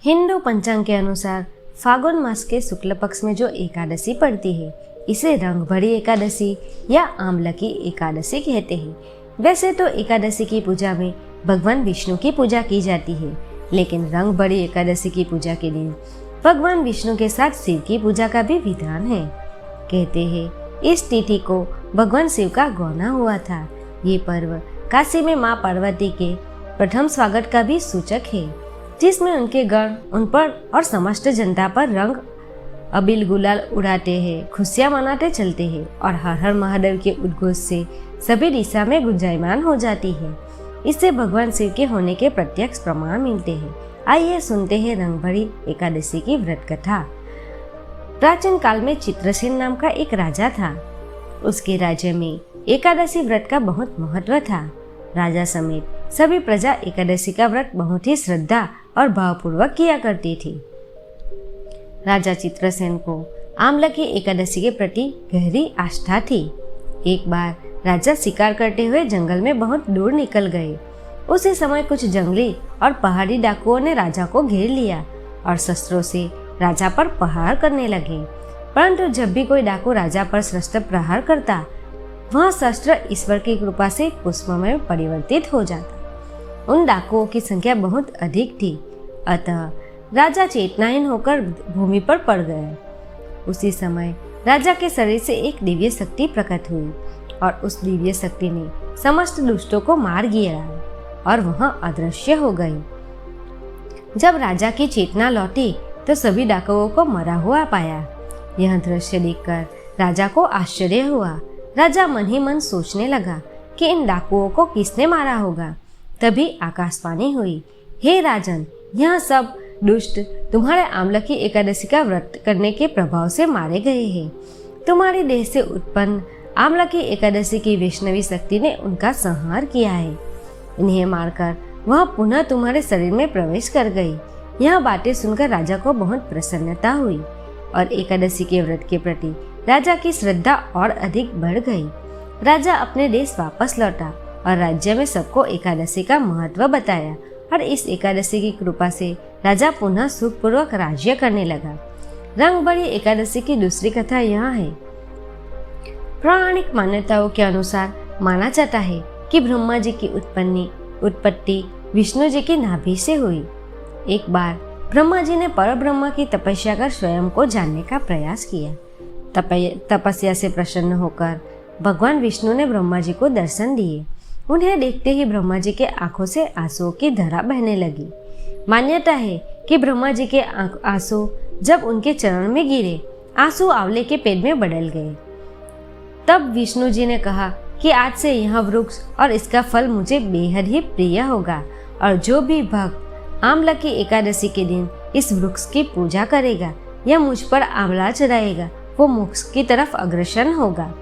हिंदू पंचांग के अनुसार फागुन मास के शुक्ल पक्ष में जो एकादशी पड़ती है इसे रंग भरी एकादशी या आमलकी एकादशी कहते हैं। वैसे तो एकादशी की पूजा में भगवान विष्णु की पूजा की जाती है, लेकिन रंग भरी एकादशी की पूजा के दिन भगवान विष्णु के साथ शिव की पूजा का भी विधान है। कहते हैं इस तिथि को भगवान शिव का गौना हुआ था। ये पर्व काशी में माँ पार्वती के प्रथम स्वागत का भी सूचक है, जिसमें उनके गण उन पर और समस्त जनता पर रंग अबील गुलाल उड़ाते हैं, खुशियां मनाते चलते हैं और हर हर महादेव के उद्घोष से सभी दिशा में गुंजायमान हो जाती है। इससे भगवान शिव के होने के प्रत्यक्ष प्रमाण मिलते हैं। आइए सुनते हैं रंग भरी एकादशी की व्रत कथा। प्राचीन काल में चित्रसेन नाम का एक राजा था। उसके राज्य में एकादशी व्रत का बहुत महत्व था। राजा समेत सभी प्रजा एकादशी का व्रत बहुत ही श्रद्धा और भावपूर्वक किया करती थी। राजा चित्रसेन को आमलकी एकादशी के प्रति गहरी आस्था थी। एक बार राजा शिकार करते हुए जंगल में बहुत दूर निकल गए। उसी समय कुछ जंगली और पहाड़ी डाकुओं ने राजा को घेर लिया और शस्त्रों से राजा पर प्रहार करने लगे। परंतु जब भी कोई डाकू राजा पर शस्त्र प्रहार करता, वह शस्त्र ईश्वर की कृपा से पुष्प में परिवर्तित हो जाता। उन डाकुओं की संख्या बहुत अधिक थी, अतः राजा चेतनाहीन होकर भूमि पर पड़ गए। उसी समय राजा के शरीर से एक दिव्य शक्ति प्रकट हुई और उस दिव्य शक्ति ने समस्त दुष्टों को मार गिराया और वह अदृश्य हो गई। जब राजा की चेतना लौटी तो सभी डाकुओं को मरा हुआ पाया। यह दृश्य देखकर राजा को आश्चर्य हुआ। राजा मन ही मन सोचने लगा कि इन डाकुओं को किसने मारा होगा। तभी आकाशवाणी हुई, हे राजन, यह सब दुष्ट तुम्हारे आमलकी एकादशी का व्रत करने के प्रभाव से मारे गए हैं। तुम्हारे देह से उत्पन्न आमलकी एकादशी की वैष्णवी शक्ति ने उनका संहार किया है। इन्हें मारकर वह पुनः तुम्हारे शरीर में प्रवेश कर गई। यह बातें सुनकर राजा को बहुत प्रसन्नता हुई और एकादशी के व्रत के प्रति राजा की श्रद्धा और अधिक बढ़ गई। राजा अपने देश वापस लौटा और राज्य में सबको एकादशी का महत्व बताया और इस एकादशी की कृपा से राजा पुनः सुखपूर्वक राज्य करने लगा। रंग भरी एकादशी की दूसरी कथा यह है। पौराणिक मान्यताओं के अनुसार माना जाता है कि ब्रह्मा जी की उत्पत्ति विष्णु जी की नाभि से हुई। एक बार ब्रह्मा जी ने परब्रह्म की तपस्या कर स्वयं को जानने का प्रयास किया। तपस्या से प्रसन्न होकर भगवान विष्णु ने ब्रह्मा जी को दर्शन दिए। उन्हें देखते ही ब्रह्मा जी के आंखों से आंसुओं की धारा बहने लगी। मान्यता है कि ब्रह्मा जी के आंसू जब उनके चरण में गिरे, आंसू आंवले के पेड़ में बदल गए। तब विष्णु जी ने कहा कि आज से यह वृक्ष और इसका फल मुझे बेहद ही प्रिय होगा और जो भी भक्त आमलकी एकादशी के दिन इस वृक्ष की पूजा करेगा या मुझ पर आंवला चढ़ाएगा, वो मोक्ष की तरफ अग्रसर होगा।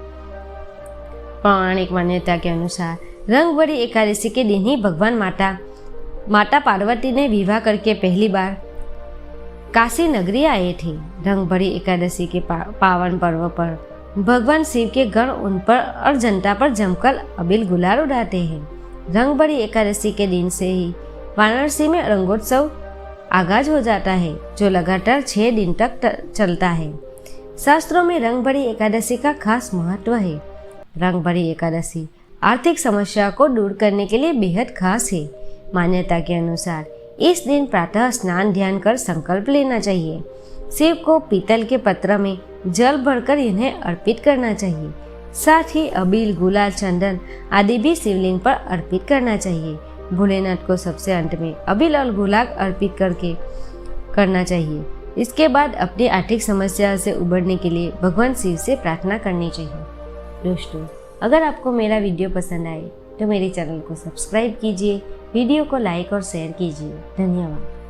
पौराणिक मान्यता के अनुसार रंग भरी एकादशी के दिन ही भगवान माता पार्वती ने विवाह करके पहली बार काशी नगरी आए थे। रंग भरी एकादशी के पावन पर्व पर भगवान शिव के गण उन पर और जनता पर जमकर अबील गुलाल उड़ाते हैं। रंग भरी एकादशी के दिन से ही वाराणसी में रंगोत्सव आगाज हो जाता है, जो लगातार 6 दिन तक चलता है। शास्त्रों में रंग भरी एकादशी का खास महत्व है। रंग भरी एकादशी आर्थिक समस्या को दूर करने के लिए बेहद खास है। मान्यता के अनुसार इस दिन प्रातः स्नान ध्यान कर संकल्प लेना चाहिए। शिव को पीतल के पत्र में जल भरकर इन्हें अर्पित करना चाहिए। साथ ही अबील गुलाल चंदन आदि भी शिवलिंग पर अर्पित करना चाहिए। भोलेनाथ को सबसे अंत में अबील और गुलाल अर्पित करना चाहिए। इसके बाद अपनी आर्थिक समस्या से उबरने के लिए भगवान शिव से प्रार्थना करनी चाहिए। दोस्तों, अगर आपको मेरा वीडियो पसंद आए तो मेरे चैनल को सब्सक्राइब कीजिए, वीडियो को लाइक और शेयर कीजिए। धन्यवाद।